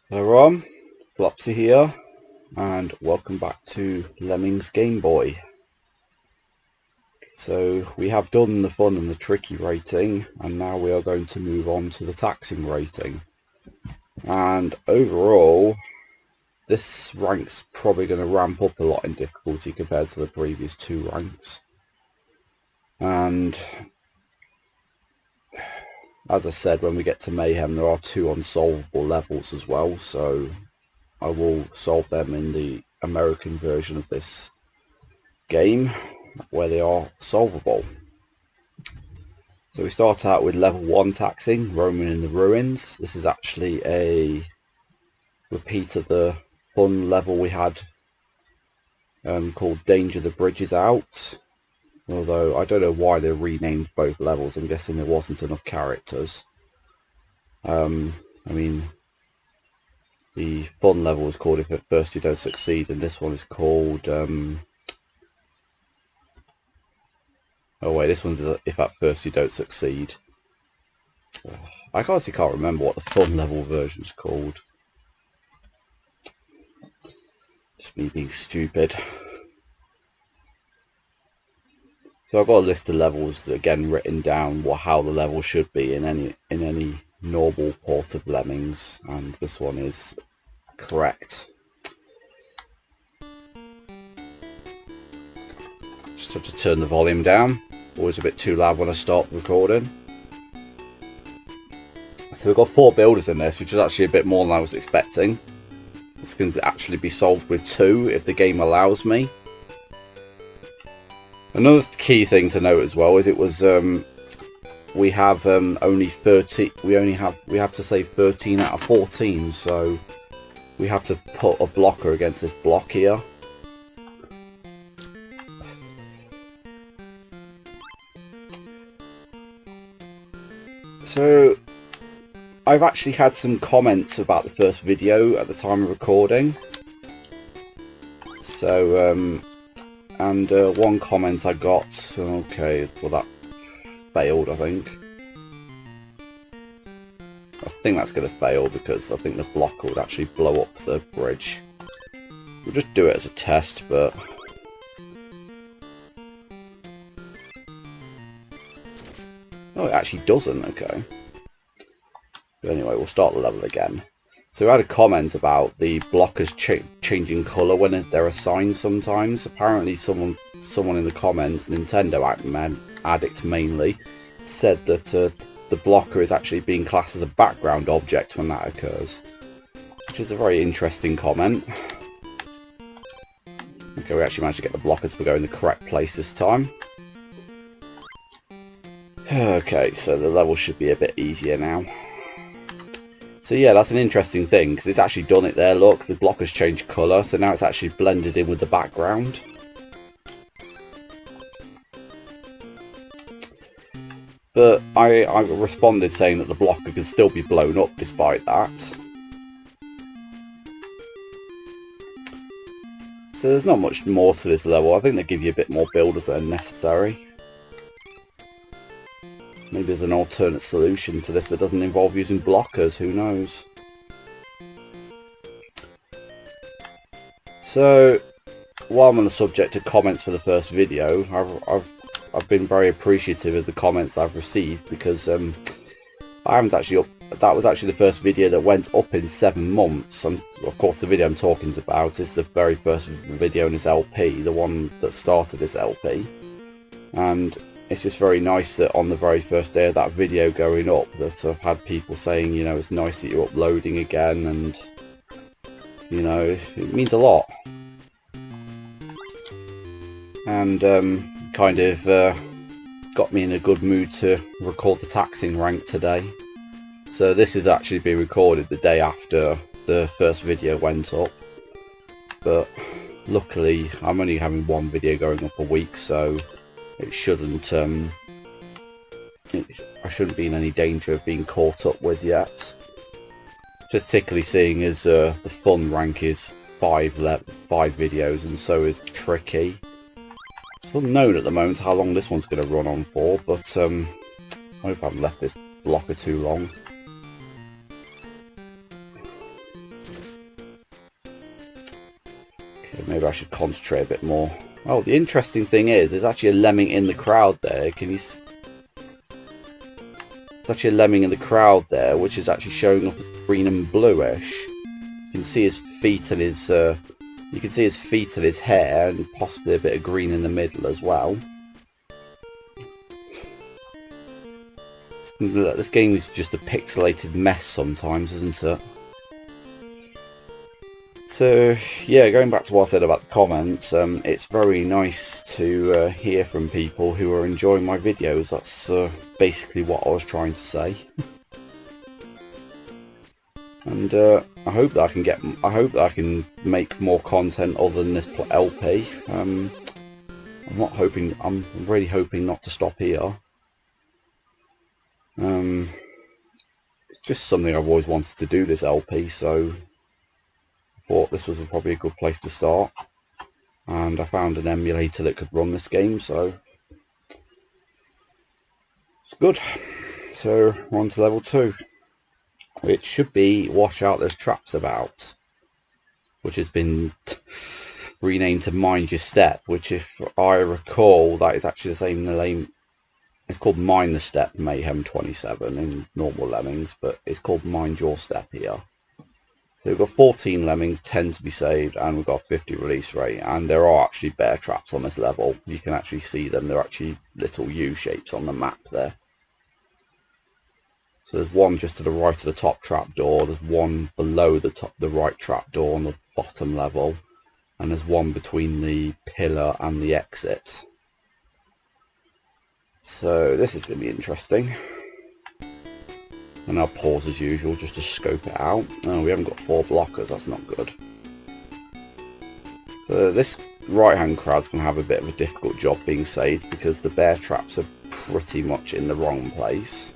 Hello everyone, Flopsy here, and welcome back to Lemmings GameBoy. So we have done the fun and the tricky rating, and now we are going to move on to the taxing rating. And overall, this rank's probably going to ramp up a lot in difficulty compared to the previous two ranks. And as I said, when we get to Mayhem, there are two unsolvable levels as well, so I will solve them in the American version of this game where they are solvable. So we start out with level 1 taxing, roaming in the ruins. This is actually a repeat of the fun level we had called Danger the Bridge is Out. Although I don't know why they renamed both levels. I'm guessing there wasn't enough characters. I mean, the fun level is called If at First You Don't Succeed, and this one is called oh wait, this one's If at First You Don't Succeed. I honestly can't remember what the fun level version is called. Just me being stupid. So I've got a list of levels again written down how the level should be in any normal port of Lemmings, and this one is correct. Just have to turn the volume down. Always a bit too loud when I start recording. So we've got 4 builders in this, which is actually a bit more than I was expecting. This can actually be solved with 2 if the game allows me. Another key thing to note as well is it was we have only 30. We have to save 13 out of 14, so we have to put a blocker against this block here. So I've actually had some comments about the first video at the time of recording. So and one comment I got, okay, well that failed I think. I think that's going to fail because I think the blocker would actually blow up the bridge. We'll just do it as a test, but oh, it actually doesn't, okay. But anyway, we'll start the level again. So we had a comment about the blockers changing colour when they're assigned sometimes. Apparently someone in the comments, Nintendo Addict mainly, said that the blocker is actually being classed as a background object when that occurs. Which is a very interesting comment. Okay, we actually managed to get the blocker to go in the correct place this time. Okay, so the level should be a bit easier now. So yeah, that's an interesting thing, because it's actually done it there, look, the block has changed colour, so now it's actually blended in with the background. But I responded saying that the blocker could still be blown up despite that. So there's not much more to this level. I think they give you a bit more builders than necessary. Maybe there's an alternate solution to this that doesn't involve using blockers, who knows. So, while I'm on the subject of comments for the first video, I've been very appreciative of the comments I've received, because I haven't actually that was actually the first video that went up in 7 months. And of course the video I'm talking about is the very first video in this LP, the one that started this LP. And it's just very nice that on the very first day of that video going up that I've had people saying, you know, it's nice that you're uploading again, and you know, it means a lot. And kind of got me in a good mood to record the taxing rank today. So this is actually being recorded the day after the first video went up, but luckily I'm only having 1 video going up a week, so it shouldn't I shouldn't be in any danger of being caught up with yet. Particularly seeing as the fun rank is 5 videos, and so is tricky. It's unknown at the moment how long this one's going to run on for, but I hope I haven't left this blocker too long. maybe I should concentrate a bit more. Oh, the interesting thing is, there's actually a lemming in the crowd there. Can you? There's actually a lemming in the crowd there, which is actually showing up as green and bluish. You can see his feet and his. You can see his feet and his hair, and possibly a bit of green in the middle as well. This game is just a pixelated mess sometimes, isn't it? So, yeah, going back to what I said about the comments, it's very nice to hear from people who are enjoying my videos. That's basically what I was trying to say. And I hope that I can make more content other than this LP. I'm really hoping not to stop here. It's just something I've always wanted to do, this LP, so I thought this was probably a good place to start. And I found an emulator that could run this game, so it's good. So we're on to level 2, which should be Watch Out There's Traps About, which has been renamed to Mind Your Step, which, if I recall, that is actually the same name. It's called Mind the Step Mayhem 27 in normal Lemmings, but it's called Mind Your Step here. So we've got 14 Lemmings, 10 to be saved, and we've got 50 release rate. And there are actually bear traps on this level. You can actually see them. They're actually little U-shapes on the map there. So there's one just to the right of the top trapdoor. There's one below the right trapdoor on the bottom level. And there's one between the pillar and the exit. So this is going to be interesting. And I'll pause as usual just to scope it out. Oh, we haven't got 4 blockers, that's not good. So this right hand crowd's going to have a bit of a difficult job being saved because the bear traps are pretty much in the wrong place.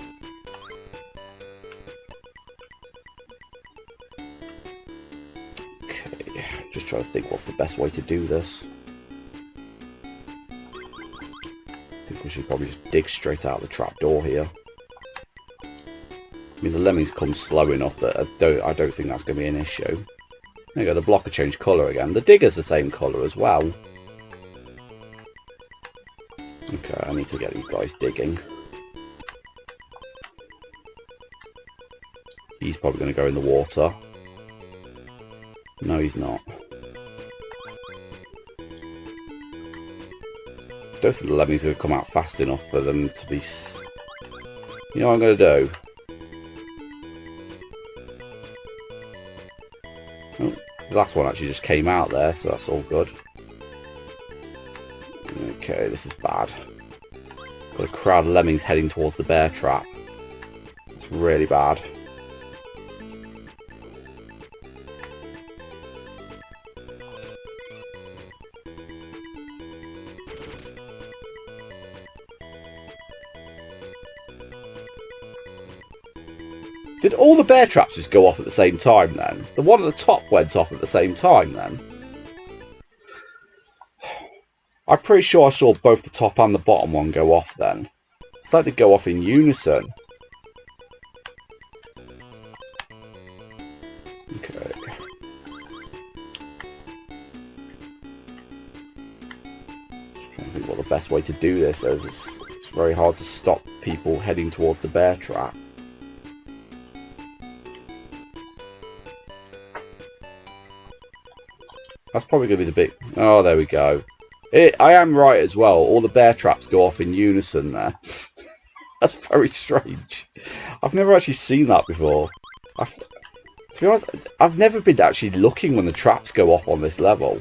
Okay, just trying to think what's the best way to do this. I think we should probably just dig straight out the trapdoor here. I mean, the Lemmings come slow enough that I don't think that's going to be an issue. There you go, the blocker changed colour again. The digger's the same colour as well. Okay, I need to get these guys digging. He's probably going to go in the water. No, he's not. I don't think the Lemmings are going to come out fast enough for them to be... You know what I'm going to do? Oh, the last one actually just came out there, so that's all good. Okay, this is bad. Got a crowd of Lemmings heading towards the bear trap. It's really bad. Did all the bear traps just go off at the same time then? The one at the top went off at the same time then? I'm pretty sure I saw both the top and the bottom one go off then. It's like they go off in unison. Okay. Just trying to think what the best way to do this is. It's very hard to stop people heading towards the bear trap. That's probably going to be the big... Oh, there we go. I am right as well. All the bear traps go off in unison there. That's very strange. I've never actually seen that before. To be honest, I've never been actually looking when the traps go off on this level.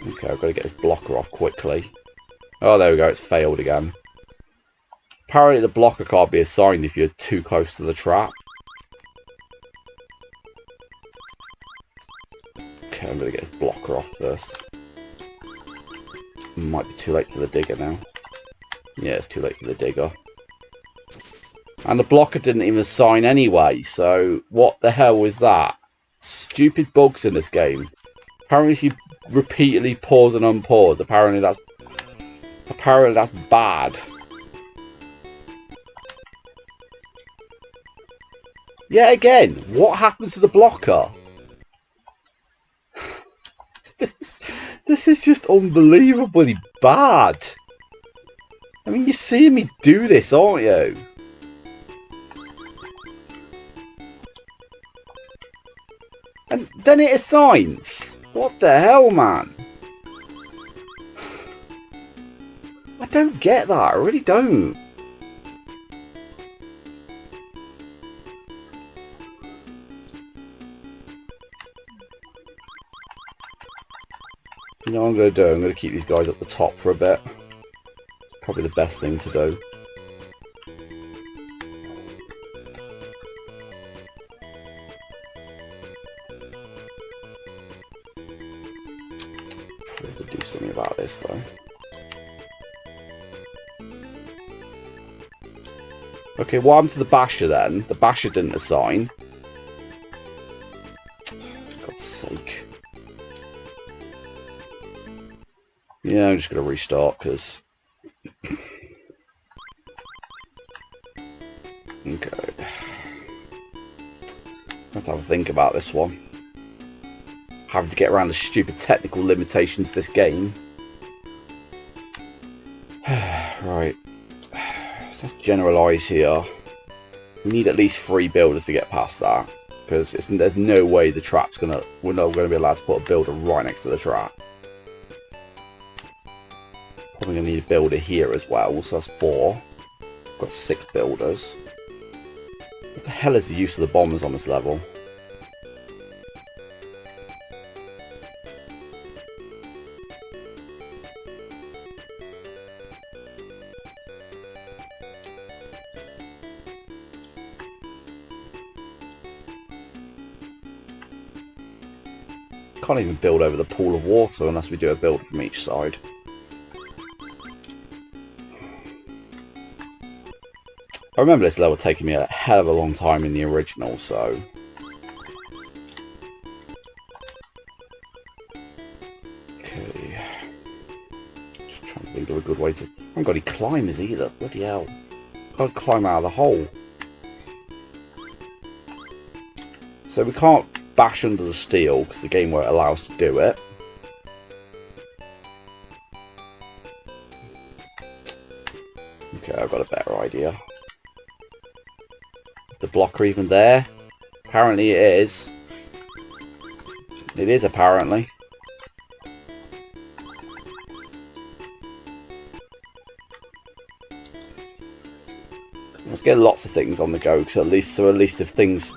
Okay, I've got to get this blocker off quickly. Oh, there we go. It's failed again. Apparently the blocker can't be assigned if you're too close to the trap. Okay, I'm going to get this blocker off first. Might be too late for the digger now. Yeah, it's too late for the digger. And the blocker didn't even assign anyway, so what the hell was that? Stupid bugs in this game. Apparently if you repeatedly pause and unpause, apparently that's bad. Yeah, again, what happened to the blocker? This is just unbelievably bad. I mean, you're seeing me do this, aren't you? And then it assigns. What the hell, man? I don't get that. I really don't. You know what I'm going to do? I'm going to keep these guys at the top for a bit. Probably the best thing to do. Probably have to do something about this though. Okay, what happened to the basher then? The basher didn't assign. For God's sake. Yeah, I'm just going to restart because... Okay. I have to have a think about this one. Having to get around the stupid technical limitations of this game. Right. So let's generalise here. We need at least 3 builders to get past that. Because there's no way the trap's gonna... We're not going to be allowed to put a builder right next to the trap. Probably going to need a builder here as well. So that's 4. We've got 6 builders. What the hell is the use of the bombers on this level? Can't even build over the pool of water unless we do a build from each side. I remember this level taking me a hell of a long time in the original, so... Okay. Just trying to think of a good way to... I haven't got any climbers either, bloody hell. Can't climb out of the hole. So we can't bash under the steel, because the game won't allow us to do it. Okay, I've got a better idea. Is the blocker even there? Apparently it is. It is apparently. Let's get lots of things on the go, because at least if things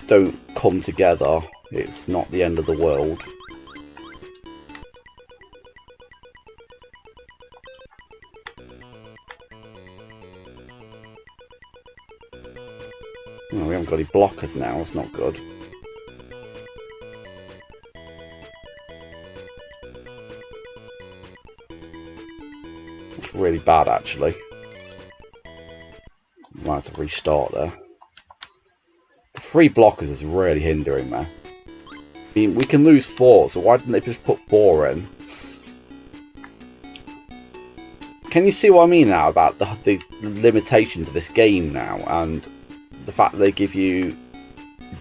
don't come together, it's not the end of the world. Oh, we haven't got any blockers now, that's not good. That's really bad actually. Might have to restart there. 3 blockers is really hindering me. I mean, we can lose 4, so why didn't they just put 4 in? Can you see what I mean now about the limitations of this game now, and the fact that they give you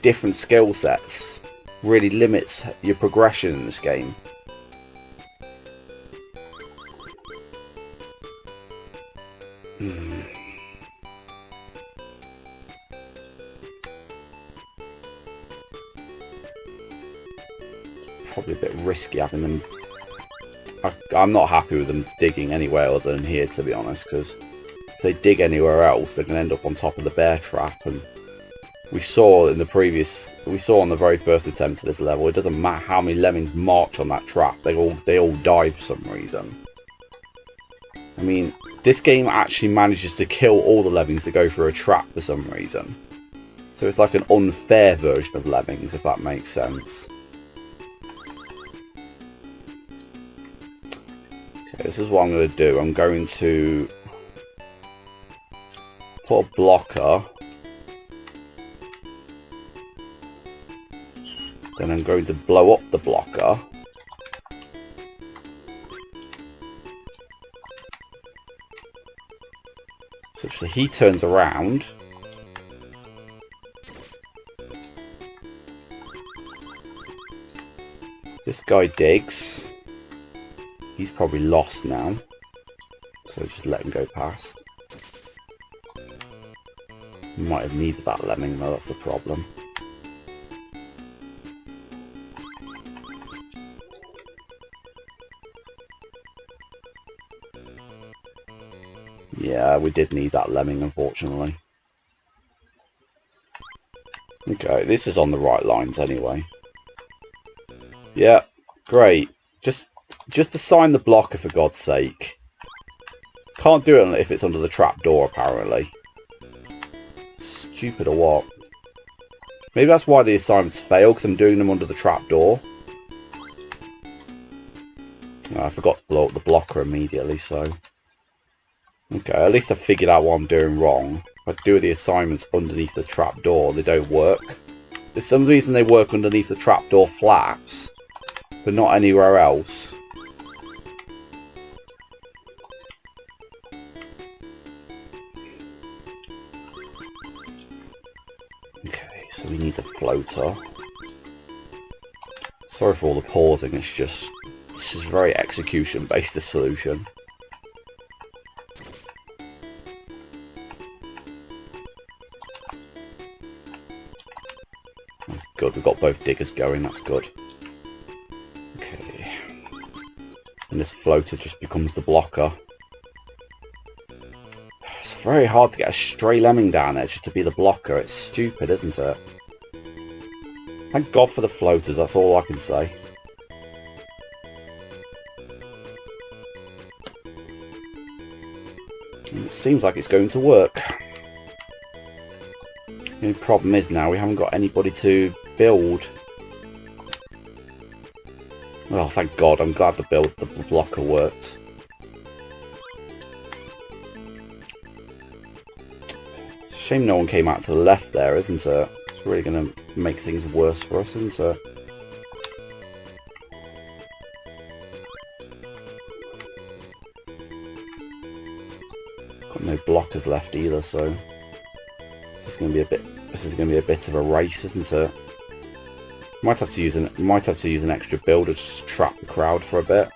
different skill sets really limits your progression in this game? Probably a bit risky having them. I'm not happy with them digging anywhere other than here, to be honest, because if they dig anywhere else they're going to end up on top of the bear trap, and we saw on the very first attempt at this level, it doesn't matter how many lemmings march on that trap, they all die for some reason. I mean, this game actually manages to kill all the lemmings that go through a trap for some reason, so it's like an unfair version of Lemmings, if that makes sense. This is what I'm going to do. I'm going to put a blocker. Then I'm going to blow up the blocker. Such that he turns around. This guy digs. He's probably lost now. So just let him go past. He might have needed that lemming though, that's the problem. Yeah, we did need that lemming, unfortunately. Okay, this is on the right lines anyway. Yeah, great. Just assign the blocker for God's sake. Can't do it if it's under the trapdoor, apparently. Stupid or what? Maybe that's why the assignments fail, because I'm doing them under the trapdoor. Oh, I forgot to blow up the blocker immediately, so... Okay, at least I figured out what I'm doing wrong. If I do the assignments underneath the trapdoor, they don't work. There's some reason they work underneath the trapdoor flaps, but not anywhere else. Okay, so he needs a floater. Sorry for all the pausing, it's just... This is a very execution-based, the solution. Good, we've got both diggers going, that's good. Okay. And this floater just becomes the blocker. It's very hard to get a stray lemming down there just to be the blocker. It's stupid, isn't it? Thank God for the floaters, that's all I can say. And it seems like it's going to work. The only problem is now we haven't got anybody to build. Well, thank God, I'm glad the blocker worked. It's a shame no one came out to the left there, isn't it? It's really going to make things worse for us, isn't it? Got no blockers left either, so this is going to be a bit of a race, isn't it? Might have to use an extra builder just to trap the crowd for a bit.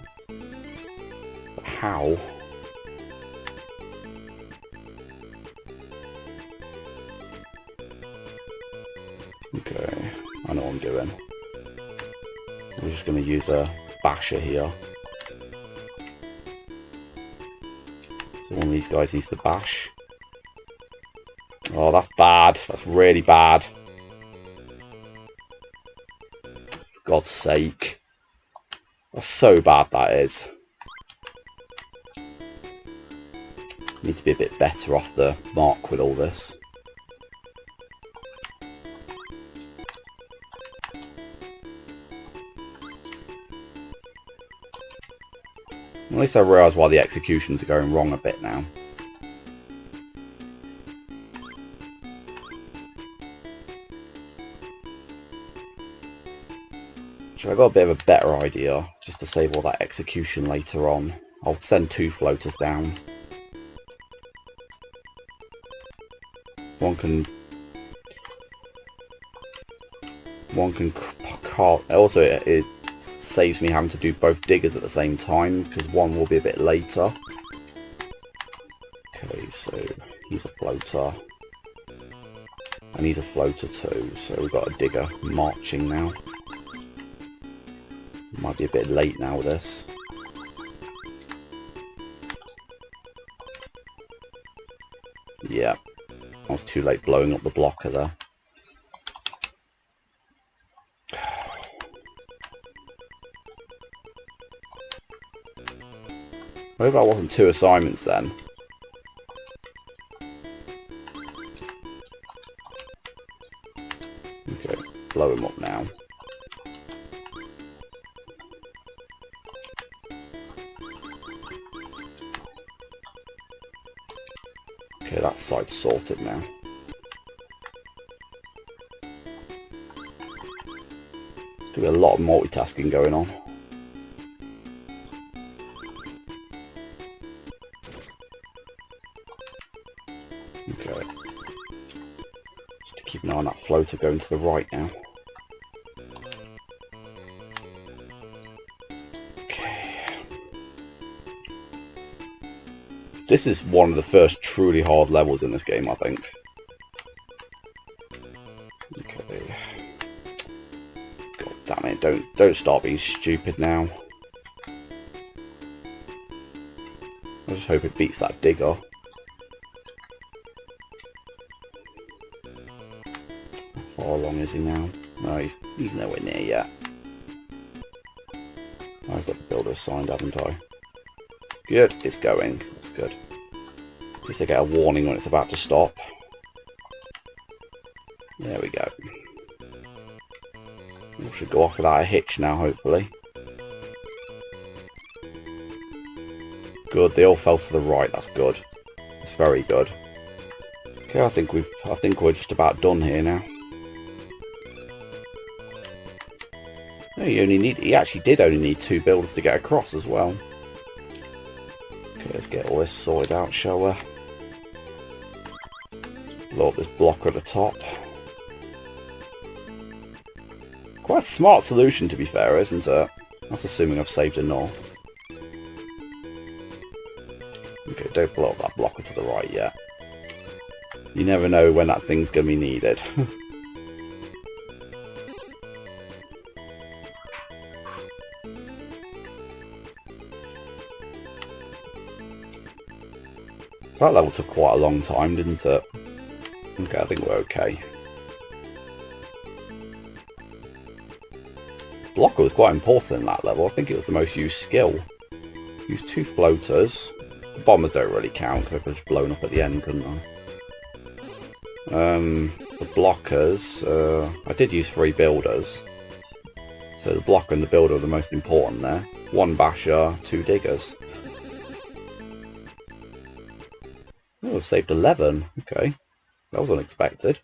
But how? Okay, I know what I'm doing. We're just going to use a basher here. So one of these guys needs to bash. Oh, that's bad. That's really bad. For God's sake. That's so bad, that is. Need to be a bit better off the mark with all this. At least I realise why the executions are going wrong a bit now. So I got a bit of a better idea, just to save all that execution later on. I'll send 2 floaters down. One can cart. Also, it saves me having to do both diggers at the same time, because one will be a bit later. Okay, so he's a floater. And he's a floater too, so we've got a digger marching now. Might be a bit late now with this. Yeah, I was too late blowing up the blocker there. What if that wasn't 2 assignments then? Okay, blow him up now. Okay, that side's sorted now. There's a lot of multitasking going on. Okay. Just to keep an eye on that floater going to the right now. Okay. This is one of the first truly hard levels in this game, I think. Okay. God damn it, don't start being stupid now. I just hope it beats that digger. How far along is he now? No, he's nowhere near yet. I've got the builder signed, haven't I? Good, it's going. That's good. At least I get a warning when it's about to stop. There we go. We should go off without a hitch now, hopefully. Good, they all fell to the right. That's good. That's very good. Okay, I think we're just about done here now. No, he actually did only need 2 builders to get across as well. Okay, let's get all this sorted out, shall we? Blow up this blocker at the top. Quite a smart solution, to be fair, isn't it? That's assuming I've saved enough. Okay, don't blow up that blocker to the right yet. You never know when that thing's going to be needed. That level took quite a long time, didn't it? Okay, I think we're okay. Blocker was quite important in that level. I think it was the most used skill. Used 2 floaters. The bombers don't really count because I could have blown up at the end, couldn't I? The blockers, I did use 3 builders. So the blocker and the builder are the most important there. 1 basher, 2 diggers. Oh, I've saved 11. Okay, that was unexpected.